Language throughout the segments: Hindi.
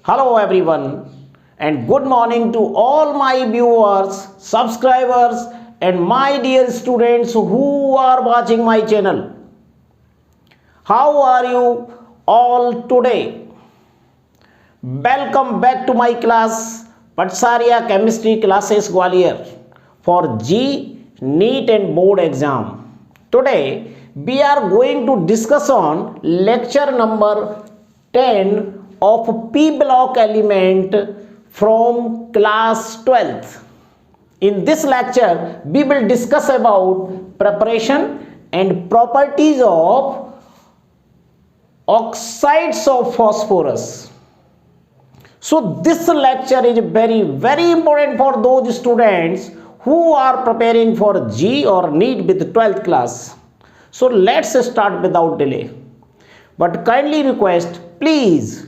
Hello everyone and good morning to all my viewers, subscribers and my dear students who are watching my channel. How are you all today? Welcome back to my class Patsaria Chemistry Classes Gwalior for G, NEET and Board exam. Today we are going to discuss on lecture number 10 of P block element from class 12th. In this lecture we will discuss about preparation and properties of oxides of phosphorus. So this lecture is very important for those students who are preparing for G or NEET with 12th class. So let's start without delay. But kindly request please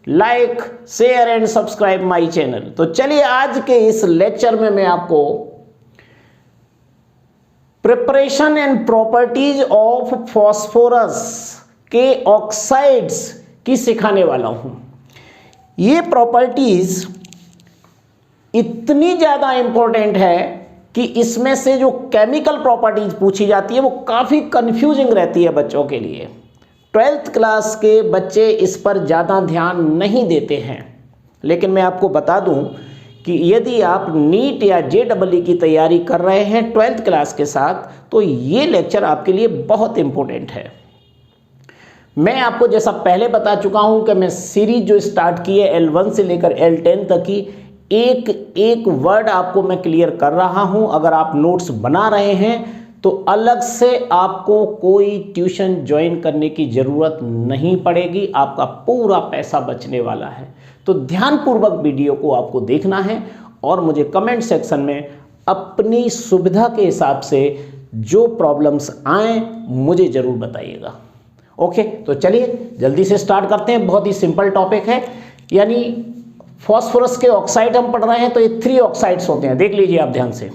like share and subscribe my channel. तो चलिए आज के इस लेक्चर में मैं आपको preparation and properties of phosphorus के ऑक्साइड्स की सिखाने वाला हूं। ये प्रॉपर्टीज इतनी ज्यादा इंपॉर्टेंट है कि इसमें से जो केमिकल प्रॉपर्टीज पूछी जाती है वो काफी कंफ्यूजिंग रहती है बच्चों के लिए। 12th क्लास के बच्चे इस पर ज़्यादा ध्यान नहीं देते हैं, लेकिन मैं आपको बता दूं कि यदि आप नीट या JEE की तैयारी कर रहे हैं 12th क्लास के साथ तो ये लेक्चर आपके लिए बहुत इम्पोर्टेंट है। मैं आपको जैसा पहले बता चुका हूं कि मैं सीरीज जो स्टार्ट की है L1 से लेकर L10 तक की एक एक वर्ड आपको मैं क्लियर कर रहा हूं। अगर आप नोट्स बना रहे हैं तो अलग से आपको कोई ट्यूशन ज्वाइन करने की ज़रूरत नहीं पड़ेगी, आपका पूरा पैसा बचने वाला है। तो ध्यानपूर्वक वीडियो को आपको देखना है और मुझे कमेंट सेक्शन में अपनी सुविधा के हिसाब से जो प्रॉब्लम्स आए मुझे ज़रूर बताइएगा। ओके, तो चलिए जल्दी से स्टार्ट करते हैं। बहुत ही सिंपल टॉपिक है, यानी फॉस्फोरस के ऑक्साइड हम पढ़ रहे हैं। तो ये 3 ऑक्साइड्स होते हैं, देख लीजिए आप ध्यान से।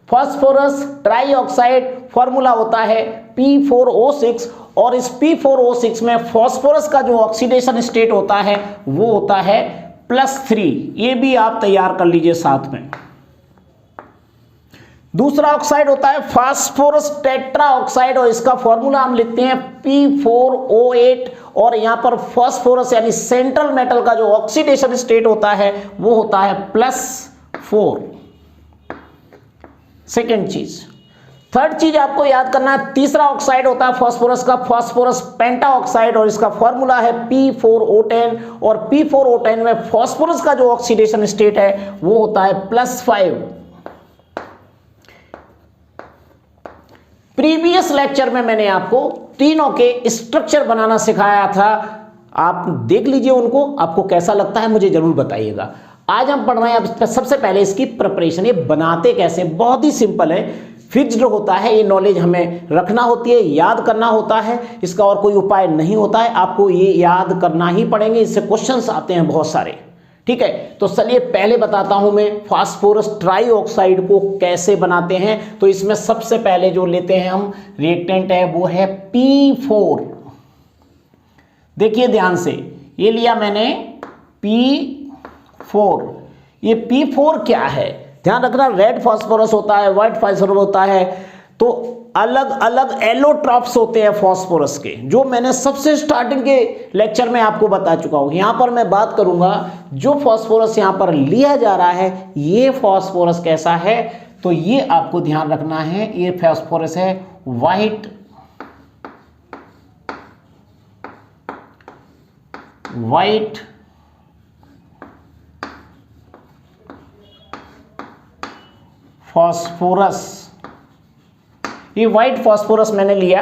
फॉस्फोरस ट्राईऑक्साइड फॉर्मूला होता है P4O6 और इस P4O6 में फॉस्फोरस का जो ऑक्सीडेशन स्टेट होता है वो होता है +3। ये भी आप तैयार कर लीजिए साथ में। दूसरा ऑक्साइड होता है फास्फोरस टेट्रा ऑक्साइड और इसका फॉर्मूला हम लिखते हैं P4O8 और यहां पर फॉस्फोरस यानी सेंट्रल मेटल का जो ऑक्सीडेशन स्टेट होता है वो होता है +4। सेकेंड चीज। थर्ड चीज आपको याद करना है, तीसरा ऑक्साइड होता है फॉस्फोरस का फॉस्फोरस पेंटा ऑक्साइड और इसका फॉर्मूला है P4O10 और P4O10 में फॉस्फोरस का जो ऑक्सीडेशन स्टेट है वो होता है +5। प्रीवियस लेक्चर में मैंने आपको तीनों के स्ट्रक्चर बनाना सिखाया था, आप देख लीजिए उनको। आपको कैसा लगता है मुझे जरूर बताइएगा। आज हम पढ़ रहे हैं अब सबसे पहले इसकी प्रिपरेशन। ये बनाते कैसे, बहुत ही सिंपल है, फिक्स्ड होता है। ये नॉलेज हमें रखना होती है, याद करना होता है, इसका और कोई उपाय नहीं होता है। आपको ये याद करना ही पड़ेंगे, इससे क्वेश्चंस आते हैं बहुत सारे। ठीक है, तो चलिए पहले बताता हूं मैं फास्फोरस ट्राईऑक्साइड को कैसे बनाते हैं। तो इसमें सबसे पहले जो लेते हैं हम रिएक्टेंट है वो है P4। देखिए ध्यान से, ये लिया मैंने P4। ये P4 क्या है, ध्यान रखना। रेड फास्फोरस होता है, व्हाइट फास्फोरस होता है, तो अलग अलग एलोट्रॉप्स होते हैं फास्फोरस के, जो मैंने सबसे स्टार्टिंग के लेक्चर में आपको बता चुका हूं। यहां पर मैं बात करूंगा जो फास्फोरस यहां पर लिया जा रहा है ये फास्फोरस कैसा है। तो ये आपको ध्यान रखना है, ये फास्फोरस है व्हाइट फास्फोरस। ये व्हाइट फास्फोरस मैंने लिया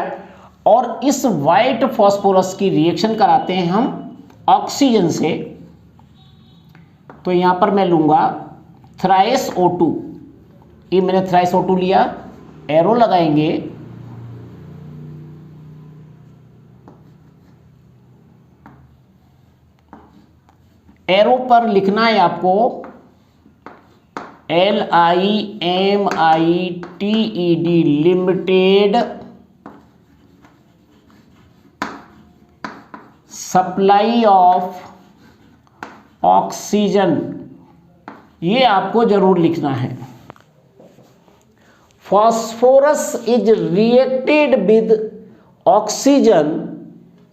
और इस व्हाइट फास्फोरस की रिएक्शन कराते हैं हम ऑक्सीजन से। तो यहां पर मैं लूंगा ThriSO2। ये मैंने ThriSO2 लिया, एरो लगाएंगे, एरो पर लिखना है आपको LIMITED limited supply of oxygen, ये आपको जरूर लिखना है। Phosphorus is reacted with oxygen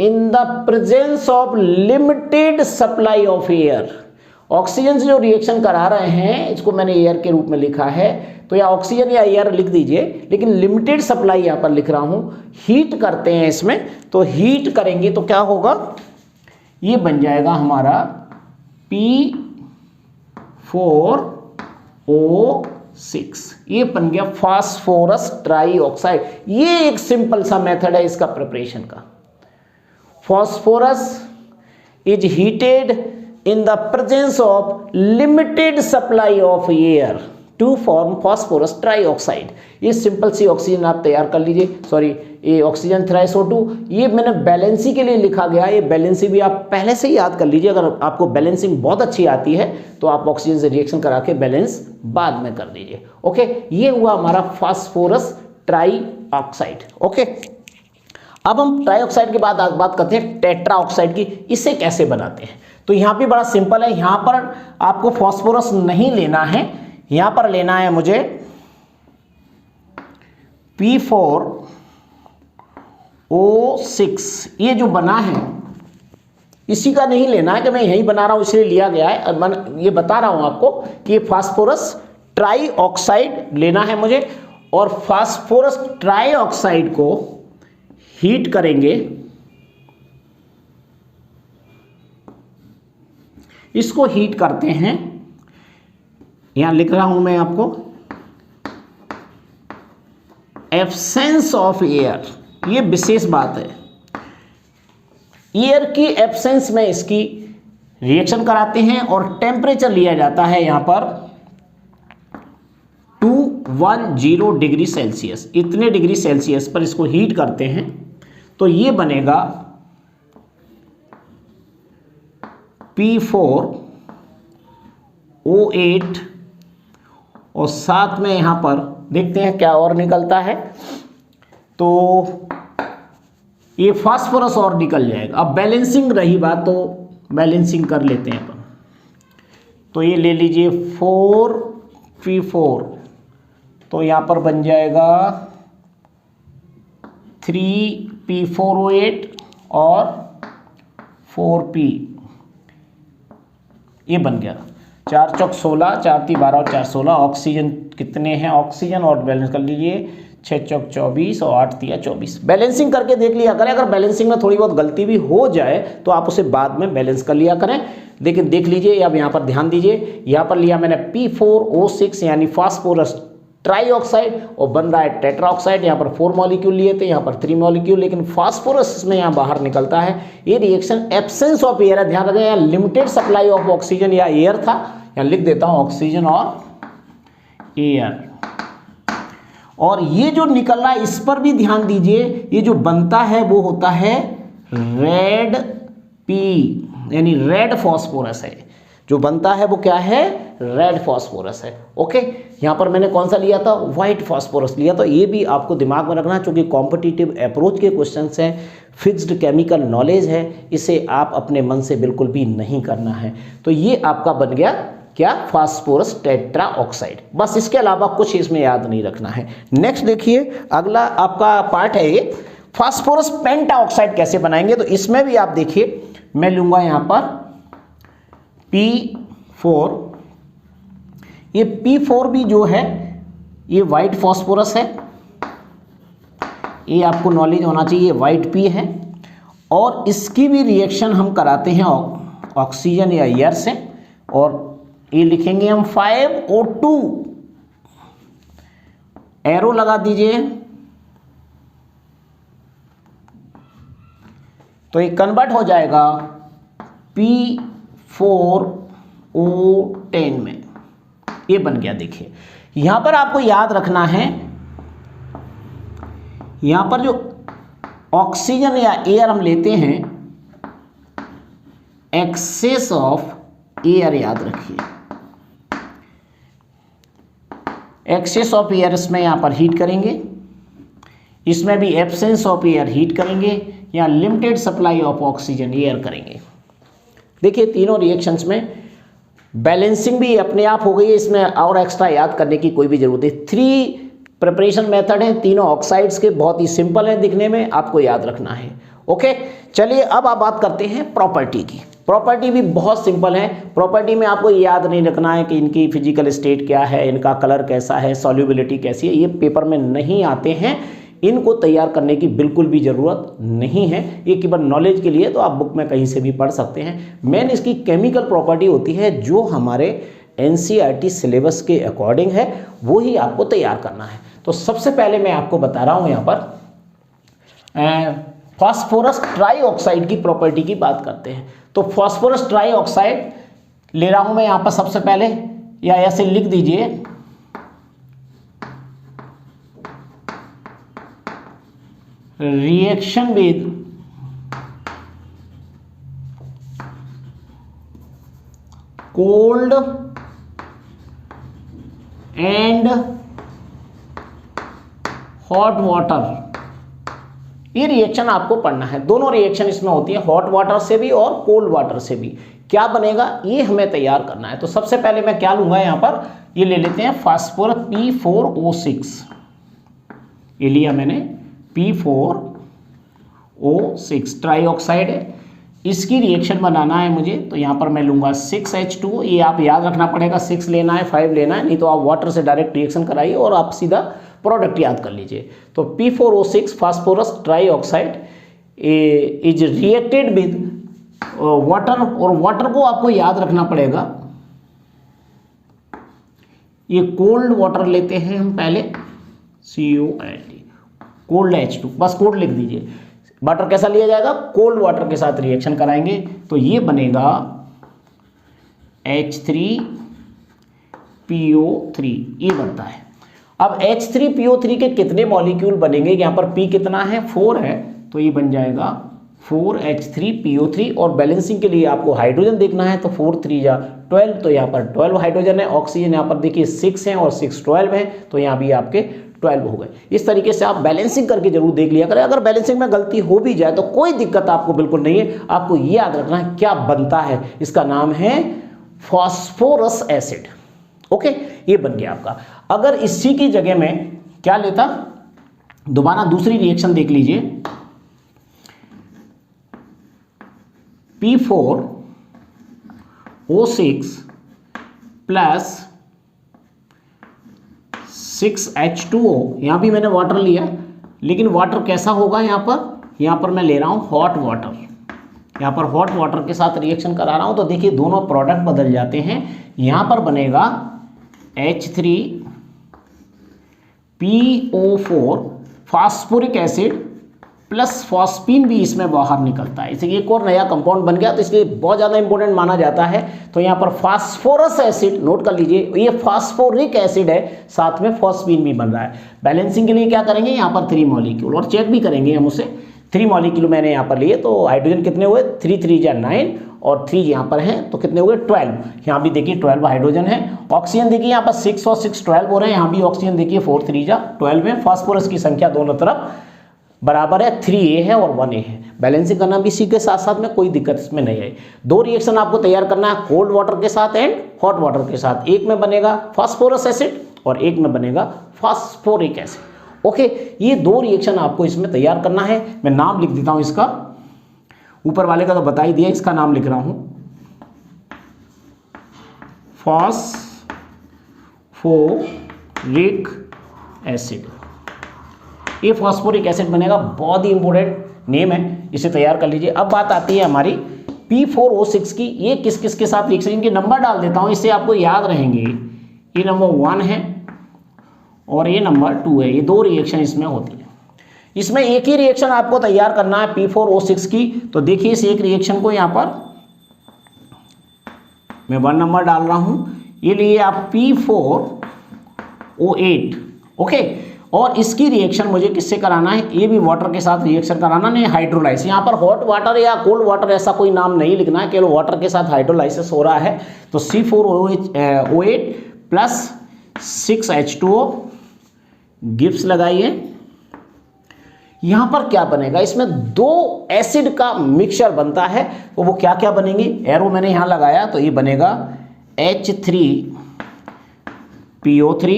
in the presence of limited supply of air. Oxygen से जो रिएक्शन करा रहे हैं, इसको मैंने एयर के रूप में लिखा है, तो या ऑक्सीजन या एयर लिख दीजिए, लेकिन लिमिटेड सप्लाई यहां पर लिख रहा हूं। हीट करते हैं इसमें, तो हीट करेंगे तो क्या होगा, ये बन जाएगा हमारा P4O6, ये बन गया फास्फोरस ट्राईऑक्साइड। ये एक सिंपल सा मेथड है इसका प्रिपरेशन का। Phosphorus is heated in the presence of limited supply of air to form phosphorus trioxide। ये सिंपल सी ऑक्सीजन आप तैयार कर लीजिए, सॉरी ये ऑक्सीजन थ्राइसो2, ये मैंने बैलेंसी के लिए लिखा गया। ये बैलेंसी भी आप पहले से ही याद कर लीजिए। अगर आपको बैलेंसिंग बहुत अच्छी आती है तो आप ऑक्सीजन से रिएक्शन करा के बैलेंस बाद में कर दीजिए। ओके, ये हुआ हमारा फास्फोरस ट्राईऑक्साइड। ओके, अब हम ट्राईऑक्साइड के बाद बात करते हैं टेट्रा ऑक्साइड की। इसे कैसे बनाते हैं, तो यहां पे बड़ा सिंपल है। यहां पर आपको फास्फोरस नहीं लेना है, यहां पर लेना है मुझे P4O6। ये जो बना है इसी का नहीं लेना है कि मैं यही बना रहा हूं इसलिए लिया गया है, और मैं ये बता रहा हूं आपको कि ये फास्फोरस ट्राईऑक्साइड लेना है मुझे। और फास्फोरस ट्राईऑक्साइड को हीट करेंगे, इसको हीट करते हैं। यहां लिख रहा हूं मैं आपको एब्सेंस ऑफ एयर, ये विशेष बात है। एयर की एब्सेंस में इसकी रिएक्शन कराते हैं और टेम्परेचर लिया जाता है यहां पर 210 डिग्री सेल्सियस। इतने डिग्री सेल्सियस पर इसको हीट करते हैं तो ये बनेगा P4O8 और साथ में यहां पर देखते हैं क्या और निकलता है, तो ये फास्फोरस और निकल जाएगा। अब बैलेंसिंग रही बात, तो बैलेंसिंग कर लेते हैं अपन। तो ये ले लीजिए 4P4, तो यहां पर बन जाएगा 3P4O8 और 4P, ये बन गया 4 चौक 16, 4 × 12 और 4 16। ऑक्सीजन कितने हैं, ऑक्सीजन और बैलेंस कर लीजिए 6 चौक 24 और 8 × 24। बैलेंसिंग करके देख लिया करें, अगर बैलेंसिंग में थोड़ी बहुत गलती भी हो जाए तो आप उसे बाद में बैलेंस कर लिया करें। लेकिन देख लीजिए, अब यहाँ पर ध्यान दीजिए, यहाँ पर लिया मैंने P4O6 यानी फास्फोरस ट्राईऑक्साइड और बन रहा है टेट्रा ऑक्साइड। यहाँ पर 4 मॉलिक्यूल लिए थे, यहाँ पर 3 मॉलिक्यूल, लेकिन फास्फोरस इसमें यहाँ बाहर निकलता है। ये रिएक्शन एब्सेंस ऑफ एयर है, ध्यान रखें यहाँ लिमिटेड सप्लाई ऑफ ऑक्सीजन या एयर था, यहाँ लिख देता हूँ ऑक्सीजन और एयर। और ये जो निकल रहा है इस पर भी ध्यान दीजिए, ये जो बनता है वो होता है रेड पी, यानी रेड फास्फोरस है। जो बनता है वो क्या है, रेड फास्फोरस है। ओके, यहाँ पर मैंने कौन सा लिया था, व्हाइट फास्फोरस लिया। तो ये भी आपको दिमाग में रखना है, क्योंकि कॉम्पिटिटिव अप्रोच के क्वेश्चंस हैं, फिक्स्ड केमिकल नॉलेज है, इसे आप अपने मन से बिल्कुल भी नहीं करना है। तो ये आपका बन गया क्या, फास्फोरस टेट्रा ऑक्साइड। बस इसके अलावा कुछ इसमें याद नहीं रखना है। नेक्स्ट देखिए, अगला आपका पार्ट है ये फास्फोरस पेंटा ऑक्साइड कैसे बनाएंगे। तो इसमें भी आप देखिए, मैं लूंगा यहाँ पर P4, ये P4 भी जो है ये वाइट फास्फोरस है, ये आपको नॉलेज होना चाहिए, वाइट P है। और इसकी भी रिएक्शन हम कराते हैं ऑक्सीजन या एयर से, और ये लिखेंगे हम 5O2, एरो लगा दीजिए। तो ये कन्वर्ट हो जाएगा P4O10 में, ये बन गया। देखिए यहां पर आपको याद रखना है, यहां पर जो ऑक्सीजन या एयर हम लेते हैं, एक्सेस ऑफ एयर याद रखिए, एक्सेस ऑफ एयर इसमें यहां पर हीट करेंगे, इसमें भी एब्सेंस ऑफ एयर हीट करेंगे, या limited supply of oxygen air करेंगे। देखिए तीनों रिएक्शंस में बैलेंसिंग भी अपने आप हो गई है, इसमें और एक्स्ट्रा याद करने की कोई भी जरूरत नहीं। 3 प्रिपरेशन मेथड हैं, तीनों ऑक्साइड्स के, बहुत ही सिंपल है दिखने में, आपको याद रखना है। ओके, चलिए अब आप बात करते हैं प्रॉपर्टी की। प्रॉपर्टी भी बहुत सिंपल है। प्रॉपर्टी में आपको याद नहीं रखना है कि इनकी फिजिकल स्टेट क्या है, इनका कलर कैसा है, सॉल्युबिलिटी कैसी है, ये पेपर में नहीं आते हैं, इनको तैयार करने की बिल्कुल भी ज़रूरत नहीं है, ये केवल नॉलेज के लिए, तो आप बुक में कहीं से भी पढ़ सकते हैं। मेन इसकी केमिकल प्रॉपर्टी होती है जो हमारे NCERT सिलेबस के अकॉर्डिंग है, वो ही आपको तैयार करना है। तो सबसे पहले मैं आपको बता रहा हूँ यहाँ पर फास्फोरस ट्राईऑक्साइड की प्रॉपर्टी की बात करते हैं। तो फास्फोरस ट्राईऑक्साइड ले रहा हूँ मैं यहाँ पर सबसे पहले, या ऐसे लिख दीजिए reaction with cold and hot water. ये रिएक्शन आपको पढ़ना है, दोनों रिएक्शन इसमें होती है, हॉट वाटर से भी और कोल्ड वाटर से भी। क्या बनेगा ये हमें तैयार करना है। तो सबसे पहले मैं क्या लूंगा यहाँ पर, ये ले लेते हैं फास्फोरस P4O6, ये लिया मैंने P4O6 ट्राईऑक्साइड है, इसकी रिएक्शन बनाना है मुझे। तो यहाँ पर मैं लूंगा 6H2O, ये आप याद रखना पड़ेगा, 6 लेना है 5 लेना है, नहीं तो आप वाटर से डायरेक्ट रिएक्शन कराइए और आप सीधा प्रोडक्ट याद कर लीजिए। तो P4O6 phosphorus trioxide is reacted with water, और वाटर को आपको याद रखना पड़ेगा, ये कोल्ड वाटर लेते हैं हम पहले, COLD, कोल्ड H2, बस कोल्ड लिख दीजिए। वाटर कैसा लिया जाएगा, कोल्ड वाटर के साथ रिएक्शन कराएंगे, तो ये बनेगा H3PO3, ये बनता है। अब H3PO3 के कितने मॉलिक्यूल बनेंगे, यहाँ पर P कितना है, 4 है, तो ये बन जाएगा 4H3PO3, और बैलेंसिंग के लिए आपको हाइड्रोजन देखना है, तो 4 3 जा 12, तो यहाँ पर 12 हाइड्रोजन है, ऑक्सीजन यहाँ पर देखिए 6 है और 6 12 है, तो यहाँ भी आपके 12 हो गए। इस तरीके से आप बैलेंसिंग करके जरूर देख लिया करें। अगर बैलेंसिंग में गलती हो भी जाए तो कोई दिक्कत आपको बिल्कुल नहीं है, आपको ये याद रखना है क्या बनता है, इसका नाम है फास्फोरस एसिड। ओके, ये बन गया आपका। अगर इसी की जगह में क्या लेता, दोबारा दूसरी रिएक्शन देख लीजिए, P4O6 प्लस 6H2O, यहाँ भी मैंने वाटर लिया, लेकिन वाटर कैसा होगा, यहाँ पर मैं ले रहा हूँ हॉट वाटर, यहाँ पर हॉट वाटर के साथ रिएक्शन करा रहा हूँ, तो देखिए दोनों प्रोडक्ट बदल जाते हैं। यहाँ पर बनेगा H3PO4 phosphoric acid plus phosphine भी इसमें बाहर निकलता है, इसे एक और नया कंपाउंड बन गया, तो इसलिए बहुत ज़्यादा इंपॉर्टेंट माना जाता है। तो यहाँ पर फास्फोरस एसिड नोट कर लीजिए, ये फास्फोरिक एसिड है, साथ में फॉस्फीन भी बन रहा है। बैलेंसिंग के लिए क्या करेंगे, यहाँ पर 3 मॉलिक्यूल, और चेक भी करेंगे हम उसे, 3 मॉलिक्यूल मैंने यहाँ पर लिए, तो हाइड्रोजन कितने हुए, 3 3 जा 9, और 3 यहाँ पर हैं, तो कितने हुए 12। यहाँ भी देखिए 12 हाइड्रोजन है। ऑक्सीजन देखिए यहाँ पर 6 और 6 12 हो रहे हैं, यहाँ भी ऑक्सीजन देखिए 4 3 जा 12 है। फास्फोरस की संख्या दोनों तरफ बराबर है, 3A है और 1A है। बैलेंसिंग करना भी इसी के साथ साथ में, कोई दिक्कत इसमें नहीं है। 2 रिएक्शन आपको तैयार करना है, कोल्ड वाटर के साथ एंड हॉट वाटर के साथ। एक में बनेगा फास्फोरस एसिड और एक में बनेगा फास्फोरिक एसिड। ओके, ये 2 रिएक्शन आपको इसमें तैयार करना है। मैं नाम लिख देता हूं इसका, ऊपर वाले का तो बता ही दिया, इसका नाम लिख रहा हूं फास्फोरिक एसिड। ये फास्फोरिक एसिड बनेगा, बहुत ही इंपॉर्टेंट नेम है, इसे तैयार कर लीजिए। अब बात आती है हमारी P4O6 की, ये किस किस के साथ रिएक्शन, इनके नंबर डाल देता हूँ, इससे आपको याद रहेंगे। ये नंबर 1 है और ये नंबर 2 है, ये 2 रिएक्शन इसमें होती है। इसमें एक ही रिएक्शन आपको तैयार करना है P4O6 की, तो देखिए इस एक रिएक्शन को यहाँ पर मैं 1 नंबर डाल रहा हूँ, ये लिए आप P4O8। ओके, और इसकी रिएक्शन मुझे किससे कराना है, ये भी वाटर के साथ रिएक्शन कराना, नहीं हाइड्रोलाइसिस। यहाँ पर हॉट वाटर या कोल्ड वाटर ऐसा कोई नाम नहीं लिखना है, केवल वाटर के साथ हाइड्रोलाइसिस हो रहा है। तो C4O8 प्लस 6H2O, गिब्स लगाइए, यहां पर क्या बनेगा, इसमें दो एसिड का मिक्सचर बनता है, तो वो क्या क्या बनेंगे, एरो मैंने यहां लगाया तो ये बनेगा H3PO3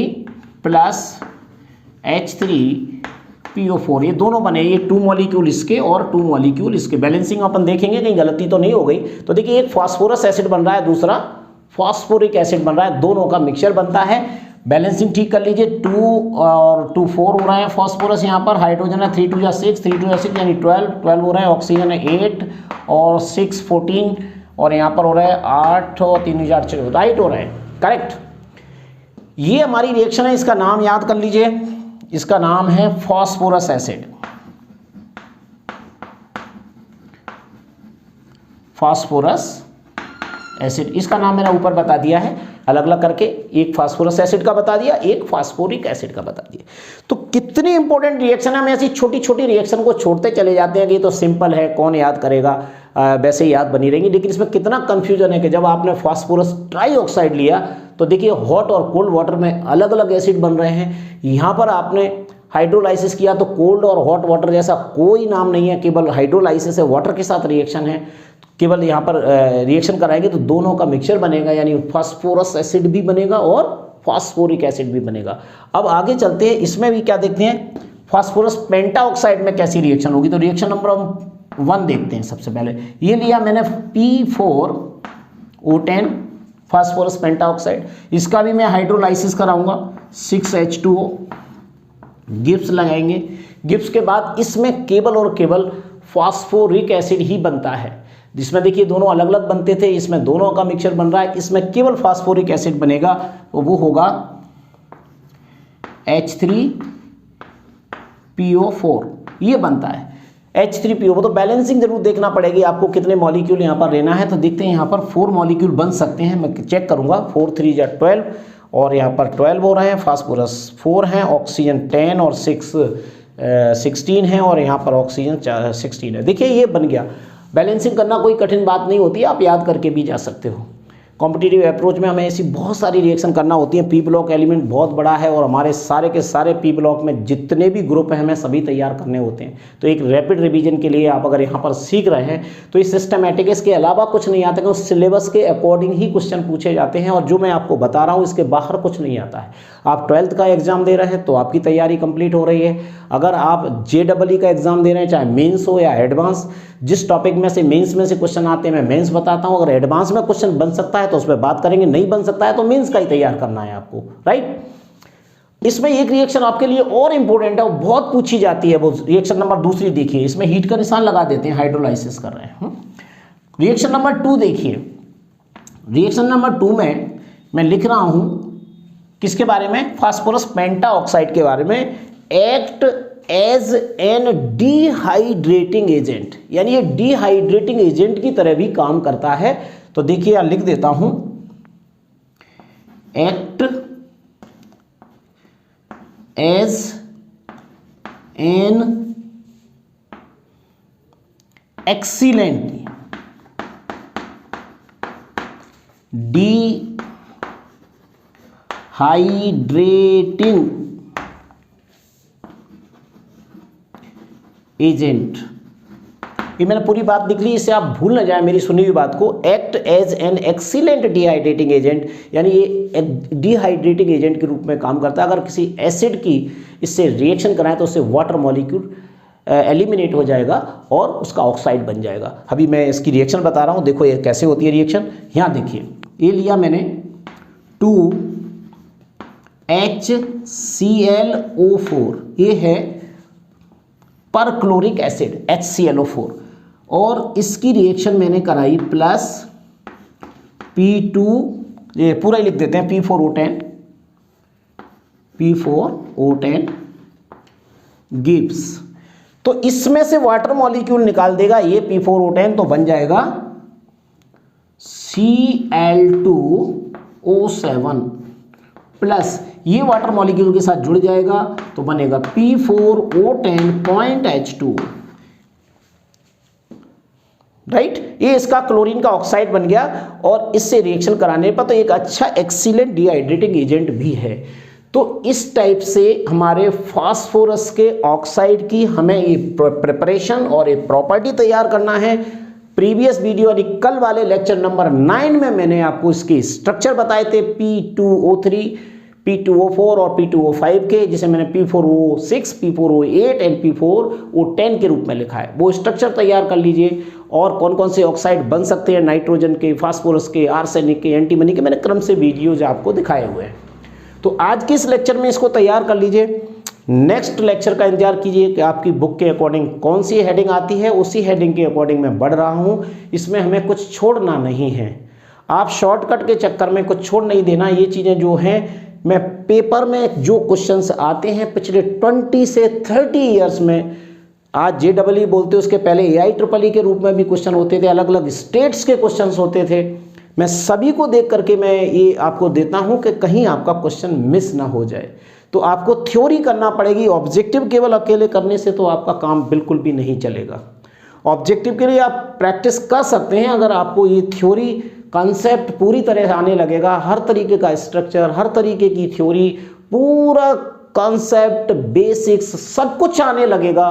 प्लस H3PO4, ये दोनों बने, ये 2 मॉलिक्यूल इसके और 2 मॉलिक्यूल इसके। बैलेंसिंग अपन देखेंगे कहीं गलती तो नहीं हो गई। तो देखिए एक फास्फोरस एसिड बन रहा है, दूसरा फास्फोरिक एसिड बन रहा है, दोनों का मिक्सचर बनता है। बैलेंसिंग ठीक कर लीजिए, 2 और 2 4 हो रहा है फास्फोरस, यहाँ पर हाइड्रोजन है 3 2 जा 6, 3 2 जा 6 यानी 12 हो रहा है, ऑक्सीजन है 8 और 6 14 और यहाँ पर हो रहा है 8 और 3 4 6, राइट हो रहा है, करेक्ट। ये हमारी रिएक्शन है, इसका नाम याद कर लीजिए, इसका नाम है फास्फोरस एसिड, फास्फोरस एसिड। इसका नाम मैंने ऊपर बता दिया है अलग अलग करके, एक फास्फोरस एसिड का बता दिया, एक फास्फोरिक एसिड का बता दिया। तो कितनी इंपॉर्टेंट रिएक्शन है, हम ऐसी छोटी छोटी रिएक्शन को छोड़ते चले जाते हैं कि ये तो सिंपल है, कौन याद करेगा, वैसे ही याद बनी रहेंगी। लेकिन इसमें कितना कंफ्यूजन है कि जब आपने फास्फोरस ट्राईऑक्साइड लिया तो देखिए हॉट और कोल्ड वाटर में अलग अलग एसिड बन रहे हैं। यहाँ पर आपने हाइड्रोलाइसिस किया तो कोल्ड और हॉट वाटर जैसा कोई नाम नहीं है, केवल हाइड्रोलाइसिस है, वाटर के साथ रिएक्शन है, केवल यहाँ पर रिएक्शन कराएंगे तो दोनों का मिक्सचर बनेगा, यानी फास्फोरस एसिड भी बनेगा और फास्फोरिक एसिड भी बनेगा। अब आगे चलते हैं, इसमें भी क्या देखते हैं, फास्फोरस पेंटाऑक्साइड में कैसी रिएक्शन होगी। तो रिएक्शन नंबर 1 देखते हैं। सबसे पहले ये लिया मैंने P4O10 फास्फोरस पेंटाऑक्साइड, इसका भी मैं हाइड्रोलाइसिस कराऊंगा 6H2O, गिब्स लगाएंगे। गिब्स के बाद इसमें केवल और केवल फास्फोरिक एसिड ही बनता है, जिसमें देखिए दोनों अलग अलग बनते थे, इसमें दोनों का मिक्सचर बन रहा है, इसमें केवल फास्फोरिक एसिड बनेगा, तो वो होगा H3PO4, ये बनता है H3PO। तो बैलेंसिंग जरूर देखना पड़ेगी आपको, कितने मॉलिक्यूल यहाँ पर लेना है। तो देखते हैं यहाँ पर 4 मॉलिक्यूल बन सकते हैं, मैं चेक करूँगा, 4 3 जा 12 और यहाँ पर 12 हो रहे हैं, फास्फोरस 4 हैं, ऑक्सीजन 10 और 6 16 है और यहाँ पर ऑक्सीजन 16 है। देखिए ये बन गया। बैलेंसिंग करना कोई कठिन बात नहीं होती है, आप याद करके भी जा सकते हो। कॉम्पिटिटिव अप्रोच में हमें ऐसी बहुत सारी रिएक्शन करना होती है। पी ब्लॉक एलिमेंट बहुत बड़ा है और हमारे सारे के सारे पी ब्लॉक में जितने भी ग्रुप हैं हमें सभी तैयार करने होते हैं। तो एक रैपिड रिवीजन के लिए आप अगर यहाँ पर सीख रहे हैं तो इस सिस्टमैटिक इसके अलावा कुछ नहीं आता, क्योंकि सिलेबस के अकॉर्डिंग ही क्वेश्चन पूछे जाते हैं और जो मैं आपको बता रहा हूँ इसके बाहर कुछ नहीं आता है। आप 12th का एग्जाम दे रहे हैं तो आपकी तैयारी कंप्लीट हो रही है। अगर आप JEE का एग्जाम दे रहे हैं, चाहे मेंस हो या एडवांस, जिस टॉपिक में से मेंस में से क्वेश्चन आते हैं मैं मेंस बताता हूं। अगर एडवांस में क्वेश्चन बन सकता है तो उस पर बात करेंगे, नहीं बन सकता है तो मेंस का ही तैयार करना है आपको, राइट। इसमें एक रिएक्शन आपके लिए और इंपॉर्टेंट है, वो बहुत पूछी जाती है, वो रिएक्शन नंबर 2 देखिए, इसमें हीट का निशान लगा देते हैं, हाइड्रोलाइसिस कर रहे हैं। रिएक्शन नंबर 2 देखिए, रिएक्शन नंबर 2 में मैं लिख रहा हूं किसके बारे में, फास्फोरस पेंटाऑक्साइड के बारे में। Act as an dehydrating agent, यानी ये डिहाइड्रेटिंग एजेंट की तरह भी काम करता है। तो देखिए यहां लिख देता हूं, act as an excellent dehydrating agent. ये मैंने पूरी बात लिख ली, इससे आप भूल ना जाए मेरी सुनी हुई बात को। Act as an excellent dehydrating agent, यानी ये डिहाइड्रेटिंग एजेंट के रूप में काम करता है। अगर किसी एसिड की इससे रिएक्शन कराएं तो उससे वाटर मॉलिक्यूल एलिमिनेट हो जाएगा और उसका ऑक्साइड बन जाएगा। अभी मैं इसकी रिएक्शन बता रहा हूँ, देखो ये कैसे होती है रिएक्शन। यहाँ देखिए ये लिया मैंने 2HClO4, ये है परक्लोरिक एसिड HClO4, और इसकी रिएक्शन मैंने कराई प्लस P2, ये पूरा ही लिख देते हैं, P4O10 गिब्स। तो इसमें से वाटर मॉलिक्यूल निकाल देगा ये P4O10, तो बन जाएगा Cl2O7 प्लस ये वाटर मॉलिक्यूल के साथ जुड़ जाएगा तो बनेगा P4O10.H2, राइट। ये इसका क्लोरीन का ऑक्साइड बन गया और इससे रिएक्शन कराने पर तो एक अच्छा एक्सीलेंट डिहाइड्रेटिंग एजेंट भी है। तो इस टाइप से हमारे फास्फोरस के ऑक्साइड की हमें ये प्रिपरेशन और ये प्रॉपर्टी तैयार करना है। प्रीवियस वीडियो यानी कल वाले लेक्चर नंबर 9 में मैंने आपको इसके स्ट्रक्चर बताए थे P2O3, P2O4 और P2O5 के, जिसे मैंने P4O6, P4O8 एंड P4O10 के रूप में लिखा है। वो स्ट्रक्चर तैयार कर लीजिए और कौन कौन से ऑक्साइड बन सकते हैं नाइट्रोजन के, फास्फोरस के, आर्सेनिक के, एंटीमनी के, मैंने क्रम से वीडियोज आपको दिखाए हुए हैं। तो आज के इस लेक्चर में इसको तैयार कर लीजिए। नेक्स्ट लेक्चर का इंतजार कीजिए कि आपकी बुक के अकॉर्डिंग कौन सी हेडिंग आती है, उसी हेडिंग के अकॉर्डिंग मैं बढ़ रहा हूँ। इसमें हमें कुछ छोड़ना नहीं है। आप शॉर्टकट के चक्कर में कुछ छोड़ नहीं देना। ये चीज़ें जो हैं मैं पेपर में जो क्वेश्चंस आते हैं पिछले 20 से 30 ईयर्स में, आज JEE बोलते उसके पहले AIEEE के रूप में भी क्वेश्चन होते थे, अलग अलग स्टेट्स के क्वेश्चंस होते थे। मैं सभी को देख करके मैं ये आपको देता हूं कि कहीं आपका क्वेश्चन मिस ना हो जाए। तो आपको थ्योरी करना पड़ेगी। ऑब्जेक्टिव केवल अकेले करने से तो आपका काम बिल्कुल भी नहीं चलेगा। ऑब्जेक्टिव के लिए आप प्रैक्टिस कर सकते हैं अगर आपको ये थ्योरी कॉन्सेप्ट पूरी तरह से आने लगेगा, हर तरीके का स्ट्रक्चर, हर तरीके की थ्योरी, पूरा कॉन्सेप्ट, बेसिक्स सब कुछ आने लगेगा,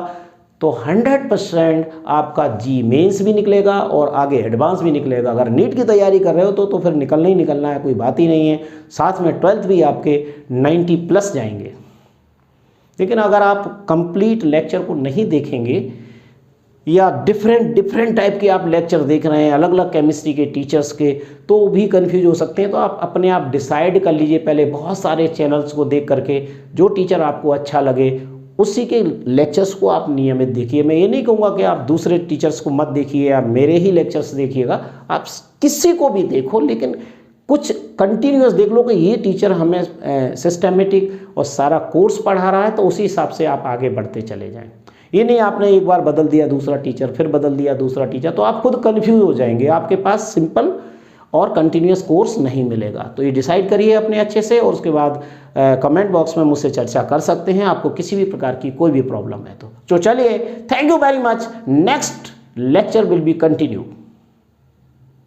तो 100% आपका जी मेंस भी निकलेगा और आगे एडवांस भी निकलेगा। अगर नीट की तैयारी कर रहे हो तो फिर निकलना ही निकलना है, कोई बात ही नहीं है। साथ में 12th भी आपके 90+ जाएंगे। लेकिन अगर आप कंप्लीट लेक्चर को नहीं देखेंगे या डिफरेंट टाइप के आप लेक्चर देख रहे हैं अलग अलग केमिस्ट्री के टीचर्स के, तो भी कंफ्यूज हो सकते हैं। तो आप अपने आप डिसाइड कर लीजिए पहले बहुत सारे चैनल्स को देख करके, जो टीचर आपको अच्छा लगे उसी के लेक्चर्स को आप नियमित देखिए। मैं ये नहीं कहूँगा कि आप दूसरे टीचर्स को मत देखिए या मेरे ही लेक्चर्स देखिएगा, आप किसी को भी देखो, लेकिन कुछ कंटिन्यूस देख लो कि ये टीचर हमें सिस्टमेटिक और सारा कोर्स पढ़ा रहा है, तो उसी हिसाब से आप आगे बढ़ते चले जाएं। ये नहीं आपने एक बार बदल दिया दूसरा टीचर, फिर बदल दिया दूसरा टीचर, तो आप खुद कन्फ्यूज हो जाएंगे, आपके पास सिंपल और कंटिन्यूस कोर्स नहीं मिलेगा। तो ये डिसाइड करिए अपने अच्छे से, और उसके बाद कमेंट बॉक्स में मुझसे चर्चा कर सकते हैं आपको किसी भी प्रकार की कोई भी प्रॉब्लम है तो चलिए, thank you very much. Next lecture will be continue.